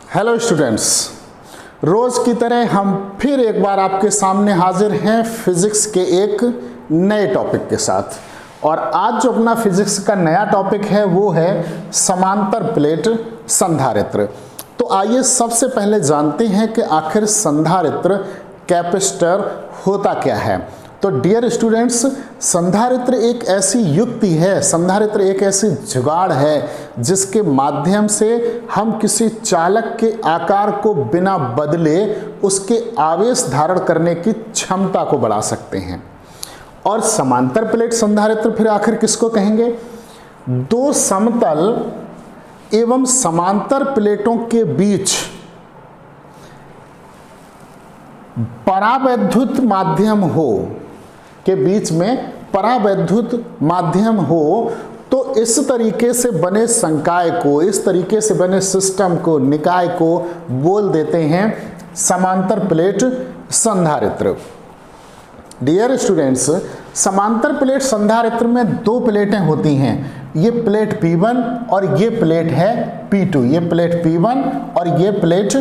Hello students, रोज़ की तरह हम फिर एक बार आपके सामने हाजिर हैं फिज़िक्स के एक नए टॉपिक के साथ। और आज जो अपना फिज़िक्स का नया टॉपिक है वो है समांतर प्लेट संधारित्र। तो आइए सबसे पहले जानते हैं कि आखिर संधारित्र कैपेसिटर होता क्या है। तो डियर स्टूडेंट्स, संधारित्र एक ऐसी युक्ति है, संधारित्र एक ऐसी जुगाड़ है जिसके माध्यम से हम किसी चालक के आकार को बिना बदले उसके आवेश धारण करने की क्षमता को बढ़ा सकते हैं। और समांतर प्लेट संधारित्र फिर आखिर किसको कहेंगे? दो समतल एवं समांतर प्लेटों के बीच परावैद्युत माध्यम हो, के बीच में परावैद्युत माध्यम हो, तो इस तरीके से बने संकाय को, इस तरीके से बने सिस्टम को, निकाय को बोल देते हैं समांतर प्लेट संधारित्र। डियर स्टूडेंट्स, समांतर प्लेट संधारित्र में दो प्लेटें होती हैं। ये प्लेट P1 और ये प्लेट है P2। ये प्लेट P1 और ये प्लेट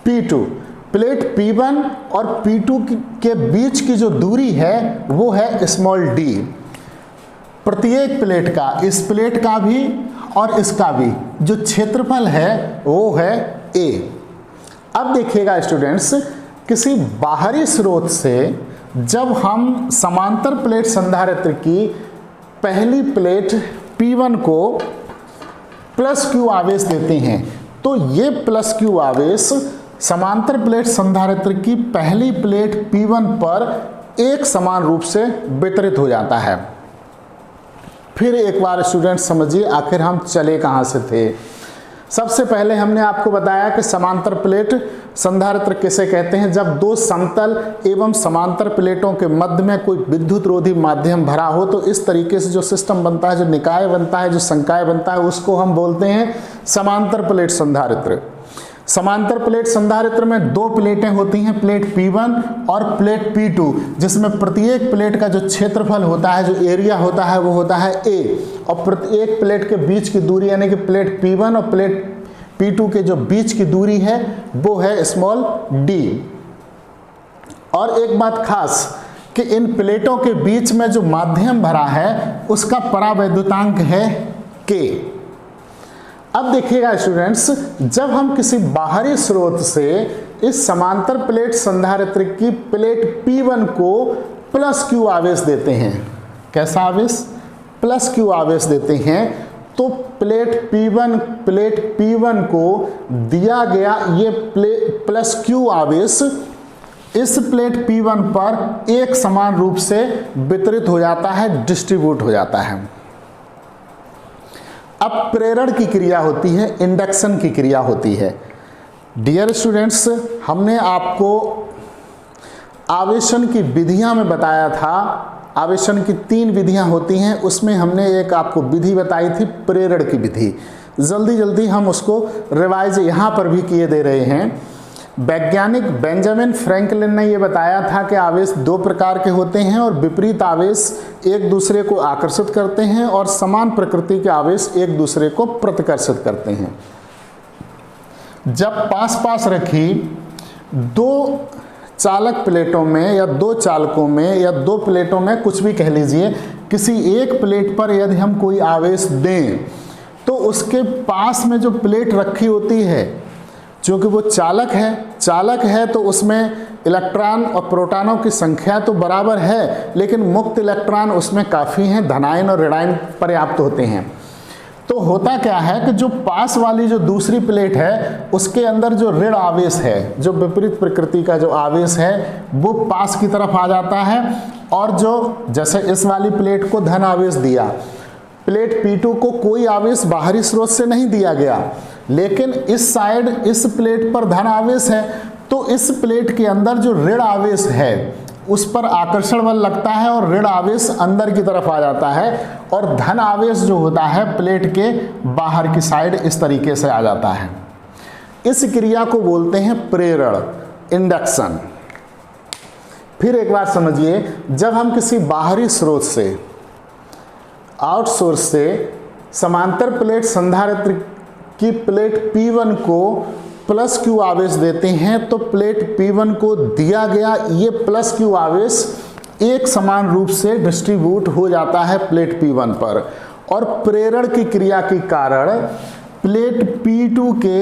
P2। प्लेट P1 और P2 के बीच की जो दूरी है वो है स्मॉल d। प्रत्येक प्लेट का, इस प्लेट का भी और इसका भी जो क्षेत्रफल है वो है a। अब देखिएगा स्टूडेंट्स, किसी बाहरी स्रोत से जब हम समांतर प्लेट संधारित्र की पहली प्लेट P1 को प्लस Q आवेश देते हैं, तो ये प्लस Q आवेश समांतर प्लेट संधारित्र की पहली प्लेट P1 पर एक समान रूप से वितरित हो जाता है। फिर एक बार स्टूडेंट समझिए आखिर हम चले कहाँ से थे। सबसे पहले हमने आपको बताया कि समांतर प्लेट संधारित्र किसे कहते हैं? जब दो समतल एवं समांतर प्लेटों के मध्य में कोई विद्युत रोधी माध्यम भरा हो, तो इस तरीके से जो सिस्टम बनता है, जो निकाय बनता है, जो संकाय बनता है, उसको हम बोलते हैं समांतर प्लेट संधारित्र। समांतर प्लेट संधारित्र में दो प्लेटें होती हैं, प्लेट P1 और प्लेट P2, जिसमें प्रत्येक प्लेट का जो क्षेत्रफल होता है, जो एरिया होता है, वो होता है A। और प्रत्येक प्लेट के बीच की दूरी यानी कि प्लेट P1 और प्लेट P2 के जो बीच की दूरी है वो है स्मॉल d। और एक बात खास कि इन प्लेटों के बीच में जो माध्यम भरा है उसका परावैद्युतांक है K। अब देखिएगा स्टूडेंट्स, जब हम किसी बाहरी स्रोत से इस समांतर प्लेट संधारित्र की प्लेट P1 को प्लस Q आवेश देते हैं, कैसा आवेश? प्लस Q आवेश देते हैं, तो प्लेट P1 को दिया गया ये प्लस Q आवेश इस प्लेट P1 पर एक समान रूप से वितरित हो जाता है, डिस्ट्रीब्यूट हो जाता है। अब प्रेरण की क्रिया होती है, इंडक्शन की क्रिया होती है। डियर स्टूडेंट्स, हमने आपको आवेशन की विधियां में बताया था, आवेशन की 3 विधियां होती हैं, उसमें हमने एक आपको विधि बताई थी प्रेरण की विधि। जल्दी जल्दी हम उसको रिवाइज यहाँ पर भी किए दे रहे हैं। वैज्ञानिक बेंजामिन फ्रैंकलिन ने यह बताया था कि आवेश 2 प्रकार के होते हैं और विपरीत आवेश एक दूसरे को आकर्षित करते हैं और समान प्रकृति के आवेश एक दूसरे को प्रतिकर्षित करते हैं। जब पास पास रखी 2 चालक प्लेटों में या 2 चालकों में या 2 प्लेटों में, कुछ भी कह लीजिए, किसी एक प्लेट पर यदि हम कोई आवेश दें तो उसके पास में जो प्लेट रखी होती है, क्योंकि वो चालक है तो उसमें इलेक्ट्रॉन और प्रोटॉनों की संख्या तो बराबर है, लेकिन मुक्त इलेक्ट्रॉन उसमें काफ़ी हैं, धनायन और ऋणायन पर्याप्त होते हैं। तो होता क्या है कि जो पास वाली जो दूसरी प्लेट है उसके अंदर जो ऋण आवेश है, जो विपरीत प्रकृति का जो आवेश है, वो पास की तरफ आ जाता है। और जो जैसे इस वाली प्लेट को धन आवेश दिया, प्लेट P2 को कोई आवेश बाहरी स्रोत से नहीं दिया गया, लेकिन इस साइड इस प्लेट पर धन आवेश है, तो इस प्लेट के अंदर जो ऋण आवेश है उस पर आकर्षण बल लगता है और ऋण आवेश अंदर की तरफ आ जाता है, और धन आवेश जो होता है प्लेट के बाहर की साइड इस तरीके से आ जाता है। इस क्रिया को बोलते हैं प्रेरण, इंडक्शन। फिर एक बार समझिए, जब हम किसी बाहरी स्रोत से, आउटसोर्स से समांतर प्लेट संधारित्र की प्लेट P1 को प्लस क्यू आवेश देते हैं तो प्लेट P1 को दिया गया ये प्लस क्यू आवेश एक समान रूप से डिस्ट्रीब्यूट हो जाता है प्लेट P1 पर, और प्रेरण की क्रिया के कारण प्लेट P2 के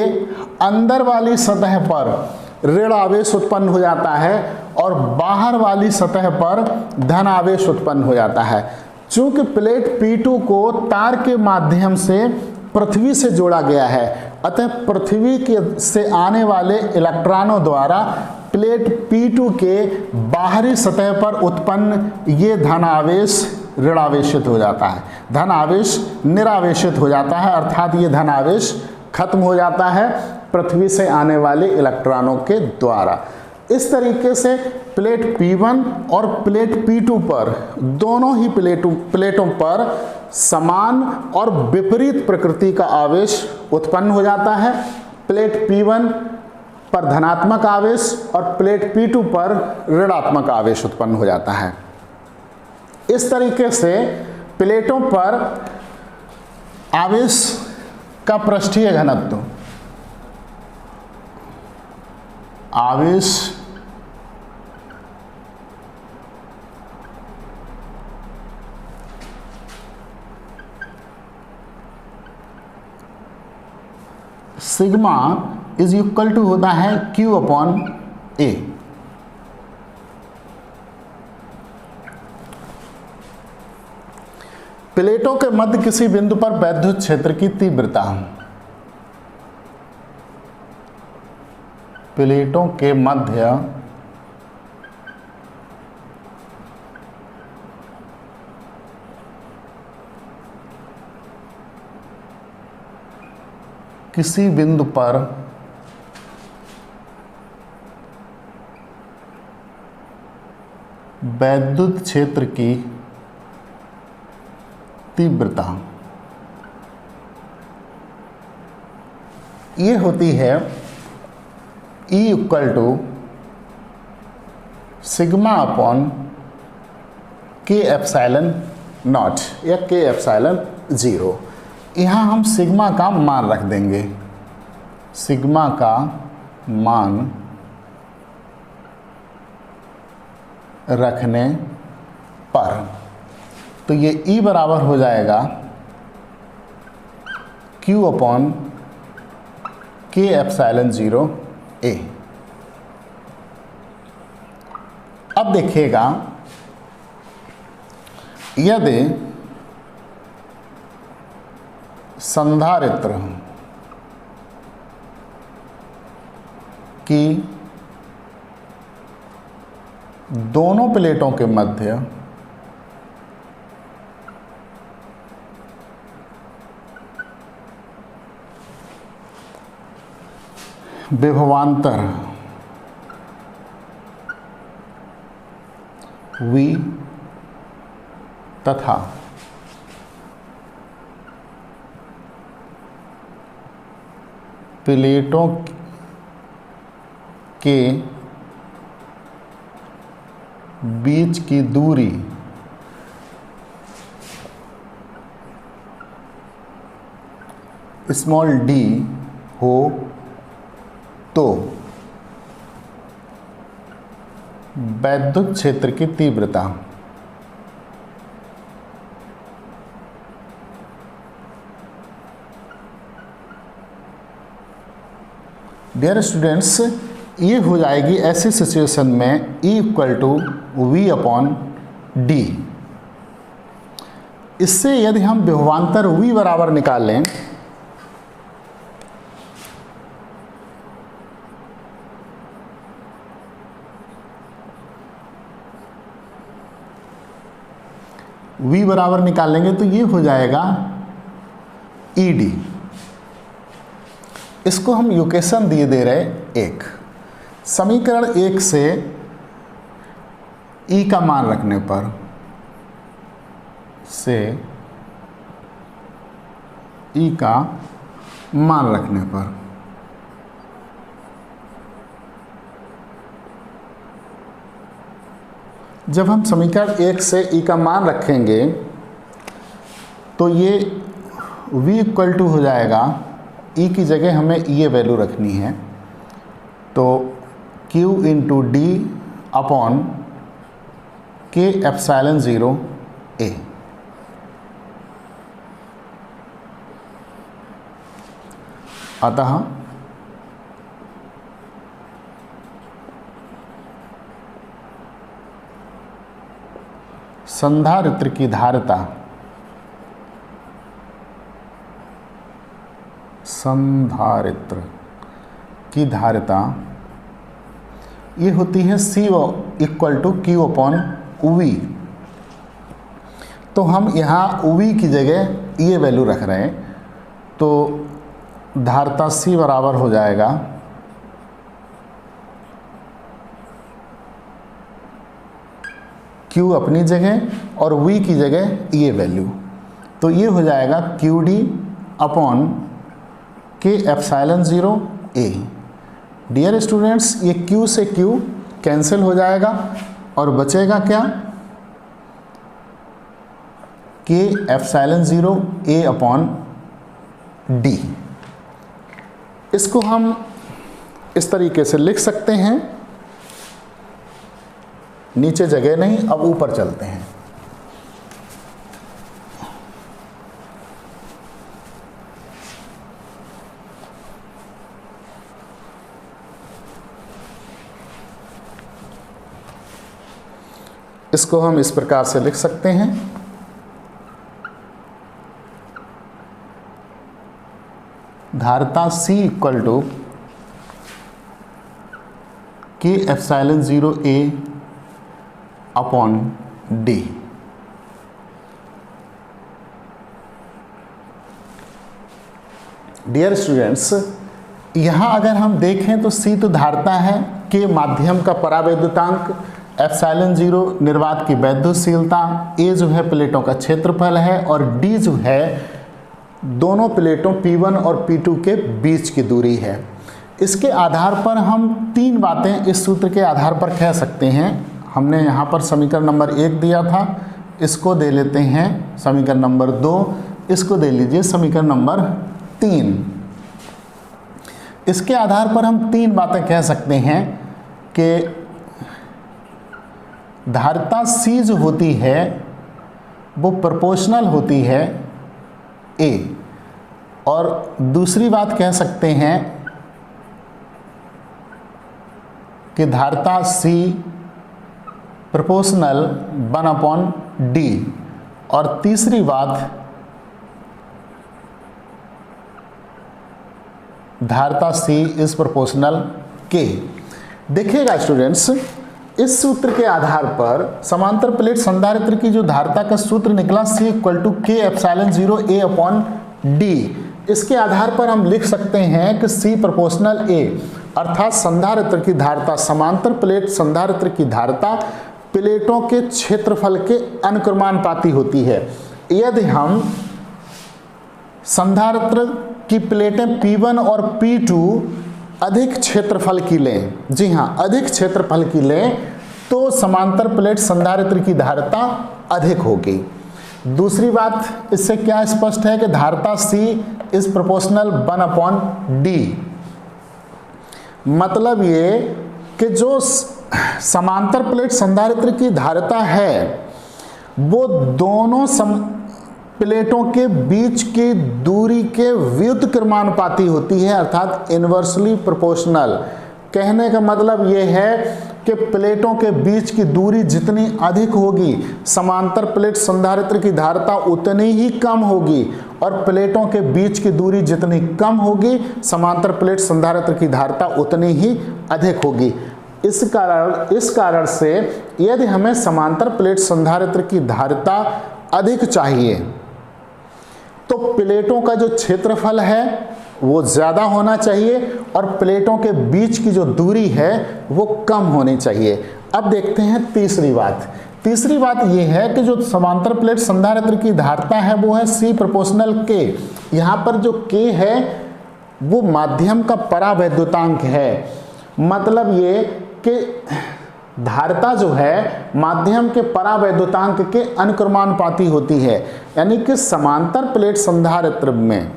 अंदर वाली सतह पर ऋण आवेश उत्पन्न हो जाता है और बाहर वाली सतह पर धन आवेश उत्पन्न हो जाता है। चूंकि प्लेट P2 को तार के माध्यम से पृथ्वी से जोड़ा गया है, अतः पृथ्वी के से आने वाले इलेक्ट्रॉनों द्वारा प्लेट P2 के बाहरी सतह पर उत्पन्न ये धन आवेश ऋणावेशित हो जाता है, धन आवेश निरावेशित हो जाता है, अर्थात ये धन आवेश खत्म हो जाता है पृथ्वी से आने वाले इलेक्ट्रॉनों के द्वारा। इस तरीके से प्लेट P1 और प्लेट P2 पर दोनों ही प्लेटों पर समान और विपरीत प्रकृति का आवेश उत्पन्न हो जाता है। प्लेट P1 पर धनात्मक आवेश और प्लेट P2 पर ऋणात्मक आवेश उत्पन्न हो जाता है। इस तरीके से प्लेटों पर आवेश का पृष्ठीय घनत्व, आवेश सिग्मा इज इक्वल टू होता है Q अपॉन A। प्लेटों के मध्य किसी बिंदु पर वैद्युत क्षेत्र की तीव्रता, प्लेटों के मध्य किसी बिंदु पर वैद्युत क्षेत्र की तीव्रता ये होती है E equal to sigma upon K epsilon naught या K एप्सिलॉन 0। यहाँ हम सिग्मा का मान रख देंगे, सिग्मा का मान रखने पर तो ये E बराबर हो जाएगा Q upon K epsilon 0 A। अब देखिएगा, यदि संधारित्र की दोनों प्लेटों के मध्य विभवांतर V तथा प्लेटों के बीच की दूरी स्मॉल d हो तो वैद्युत क्षेत्र की तीव्रता डियर स्टूडेंट्स, ये हो जाएगी ऐसी सिचुएशन में E equal to V upon D। इससे यदि हम विभवांतर V बराबर निकाल लें V बराबर निकाल लेंगे तो ये हो जाएगा ED। इसको हम इक्वेशन दिए दे रहे एक, समीकरण 1 से E का मान रखने पर E का मान रखने पर जब हम समीकरण 1 से E का मान रखेंगे तो ये V इक्वल टू हो जाएगा, E की जगह हमें ये वैल्यू रखनी है तो Q इंटू डी अपॉन के एप्सिलॉन 0 A। अतः संधारित्र की धारिता ये होती है C equal to Q upon V। तो हम यहाँ V की जगह ये वैल्यू रख रहे हैं, तो धारिता C बराबर हो जाएगा Q अपनी जगह और V की जगह ये वैल्यू, तो ये हो जाएगा QD अपॉन के एप्सिलॉन 0 A। डियर स्टूडेंट्स, ये Q से Q कैंसिल हो जाएगा और बचेगा क्या, के एप्सिलॉन 0 A अपॉन D। इसको हम इस तरीके से लिख सकते हैं, नीचे जगह नहीं, अब ऊपर चलते हैं। इसको हम इस प्रकार से लिख सकते हैं, धारिता C equal to K epsilon 0 A upon D। Dear students, यहाँ अगर हम देखें तो C तो धारिता है, के माध्यम का परावैद्युतांक, एप्सिलॉन 0 निर्वात की वैद्युतशीलता, A जो है प्लेटों का क्षेत्रफल है और D जो है दोनों प्लेटों P1 और P2 के बीच की दूरी है। इसके आधार पर हम तीन बातें इस सूत्र के आधार पर कह सकते हैं। हमने यहाँ पर समीकरण नंबर 1 दिया था, इसको दे लेते हैं समीकरण नंबर 2, इसको दे लीजिए समीकरण नंबर 3। इसके आधार पर हम तीन बातें कह सकते हैं कि धारिता C जो होती है वो प्रोपोर्शनल होती है A, और दूसरी बात कह सकते हैं कि धारिता C प्रोपोर्शनल 1/D, और तीसरी बात धारिता C इज प्रोपोर्शनल K। देखिएगा स्टूडेंट्स, इस सूत्र के आधार पर समांतर प्लेट संधारित्र की जो धारिता का सूत्र निकला C equal to K epsilon 0 A upon D, इसके आधार पर हम लिख सकते हैं कि C प्रोपोर्शनल A, अर्थात संधारित्र की धारिता, समांतर प्लेट संधारित्र की धारिता प्लेटों के क्षेत्रफल के अनुक्रमानुपाती होती है। यदि हम संधारित्र की प्लेटें P1 और P2 अधिक क्षेत्रफल की लें, जी हाँ अधिक क्षेत्रफल की लें, तो समांतर प्लेट संधारित्र की धारिता अधिक होगी। दूसरी बात इससे क्या स्पष्ट है कि धारिता C इज प्रोपोर्शनल 1/D। मतलब ये कि जो समांतर प्लेट संधारित्र की धारिता है वो दोनों प्लेटों के बीच की दूरी के व्युत्क्रमानुपाती होती है, अर्थात इन्वर्सली प्रोपोर्शनल। कहने का मतलब ये है कि प्लेटों के बीच की दूरी जितनी अधिक होगी समांतर प्लेट संधारित्र की धारिता उतनी ही कम होगी, और प्लेटों के बीच की दूरी जितनी कम होगी समांतर प्लेट संधारित्र की धारिता उतनी ही अधिक होगी। इस कारण से यदि हमें समांतर प्लेट संधारित्र की धारिता अधिक चाहिए तो प्लेटों का जो क्षेत्रफल है वो ज़्यादा होना चाहिए और प्लेटों के बीच की जो दूरी है वो कम होनी चाहिए। अब देखते हैं तीसरी बात। तीसरी बात ये है कि जो समांतर प्लेट संधारित्र की धारिता है वो है C प्रोपोर्शनल K। यहाँ पर जो K है वो माध्यम का परावैद्युतांक है। मतलब ये कि धारिता जो है माध्यम के परावैद्युतांक के अनुक्रमानुपाती होती है, यानी कि समांतर प्लेट संधारित्र में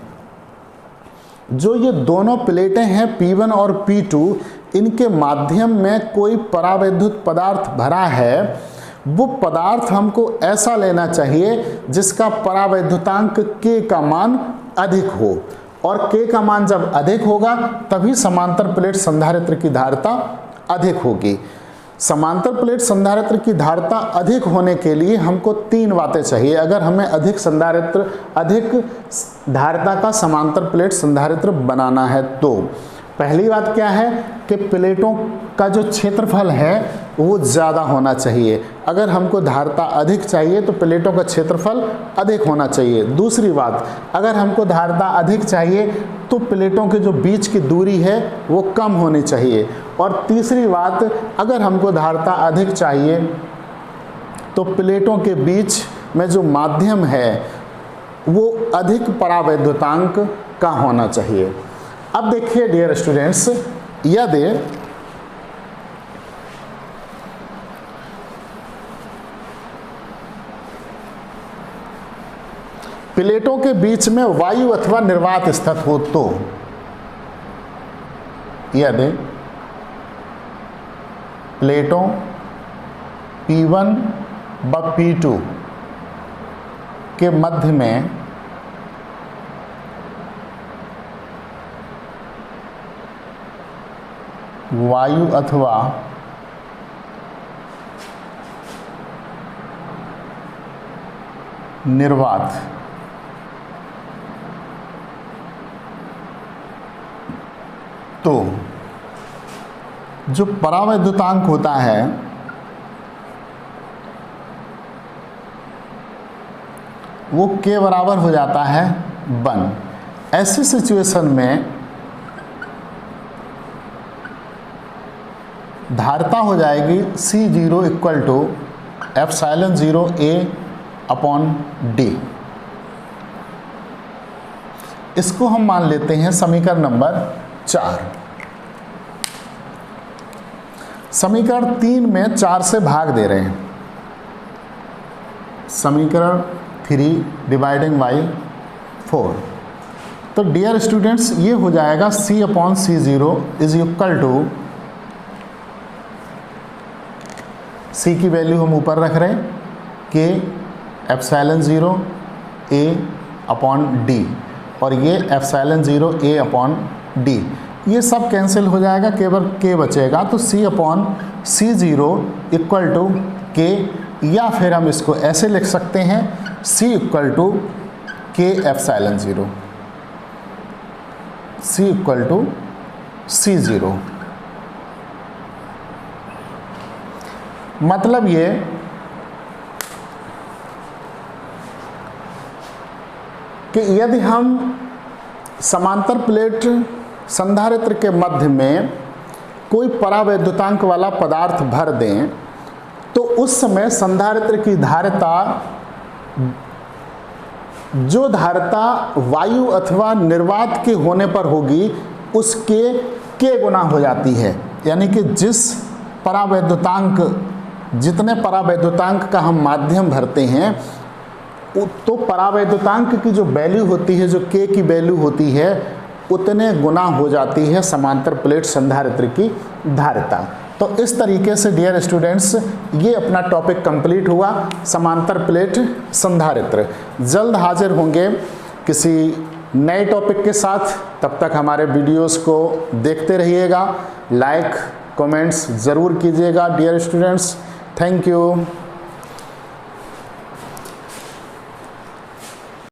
जो ये दोनों प्लेटें हैं P1 और P2, इनके माध्यम में कोई परावैद्युत पदार्थ भरा है, वो पदार्थ हमको ऐसा लेना चाहिए जिसका परावैद्युतांक K का मान अधिक हो, और K का मान जब अधिक होगा तभी समांतर प्लेट संधारित्र की धारिता अधिक होगी। समांतर प्लेट संधारित्र की धारिता अधिक होने के लिए हमको 3 बातें चाहिए। अगर हमें अधिक धारिता का समांतर प्लेट संधारित्र बनाना है तो पहली बात क्या है कि प्लेटों का जो क्षेत्रफल है वो ज़्यादा होना चाहिए। अगर हमको धारिता अधिक चाहिए तो प्लेटों का क्षेत्रफल अधिक होना चाहिए। दूसरी बात, अगर हमको धारिता अधिक चाहिए तो प्लेटों के जो बीच की दूरी है वो कम होनी चाहिए। और तीसरी बात, अगर हमको धारिता अधिक चाहिए तो प्लेटों के बीच में जो माध्यम है वो अधिक परावैद्युतांक का होना चाहिए। अब देखिए डियर स्टूडेंट्स, यदि प्लेटों के बीच में वायु अथवा निर्वात स्थित हो तो, यदि प्लेटों P1 व P2 के मध्य में वायु अथवा निर्वात तो जो परावैद्युतांक होता है वो K बराबर हो जाता है 1। ऐसी सिचुएशन में धारिता हो जाएगी C0 equal to epsilon 0 A upon D। इसको हम मान लेते हैं समीकरण नंबर 4। समीकरण 3 में 4 से भाग दे रहे हैं। समीकरण 3 डिवाइडिंग बाई 4। तो डियर स्टूडेंट्स ये हो जाएगा C upon C0 is equal to, C की वैल्यू हम ऊपर रख रहे हैं, K epsilon 0 A upon D, और ये एप्सिलॉन 0 A अपॉन D, ये सब कैंसिल हो जाएगा, केवल K बचेगा। तो C upon C0 equal to K, या फिर हम इसको ऐसे लिख सकते हैं C equal to K epsilon 0, C equal to C0। मतलब ये कि यदि हम समांतर प्लेट संधारित्र के मध्य में कोई परावैद्युतांक वाला पदार्थ भर दें तो उस समय संधारित्र की धारिता, जो धारिता वायु अथवा निर्वात के होने पर होगी उसके K गुना हो जाती है। यानी कि जितने परावैद्युतांक का हम माध्यम भरते हैं तो परावैद्युतांक की जो वैल्यू होती है, जो K की वैल्यू होती है, उतने गुना हो जाती है समांतर प्लेट संधारित्र की धारिता। तो इस तरीके से डियर स्टूडेंट्स ये अपना टॉपिक कंप्लीट हुआ, समांतर प्लेट संधारित्र। जल्द हाजिर होंगे किसी नए टॉपिक के साथ। तब तक हमारे वीडियोस को देखते रहिएगा, लाइक कमेंट्स ज़रूर कीजिएगा डियर स्टूडेंट्स। Thank you.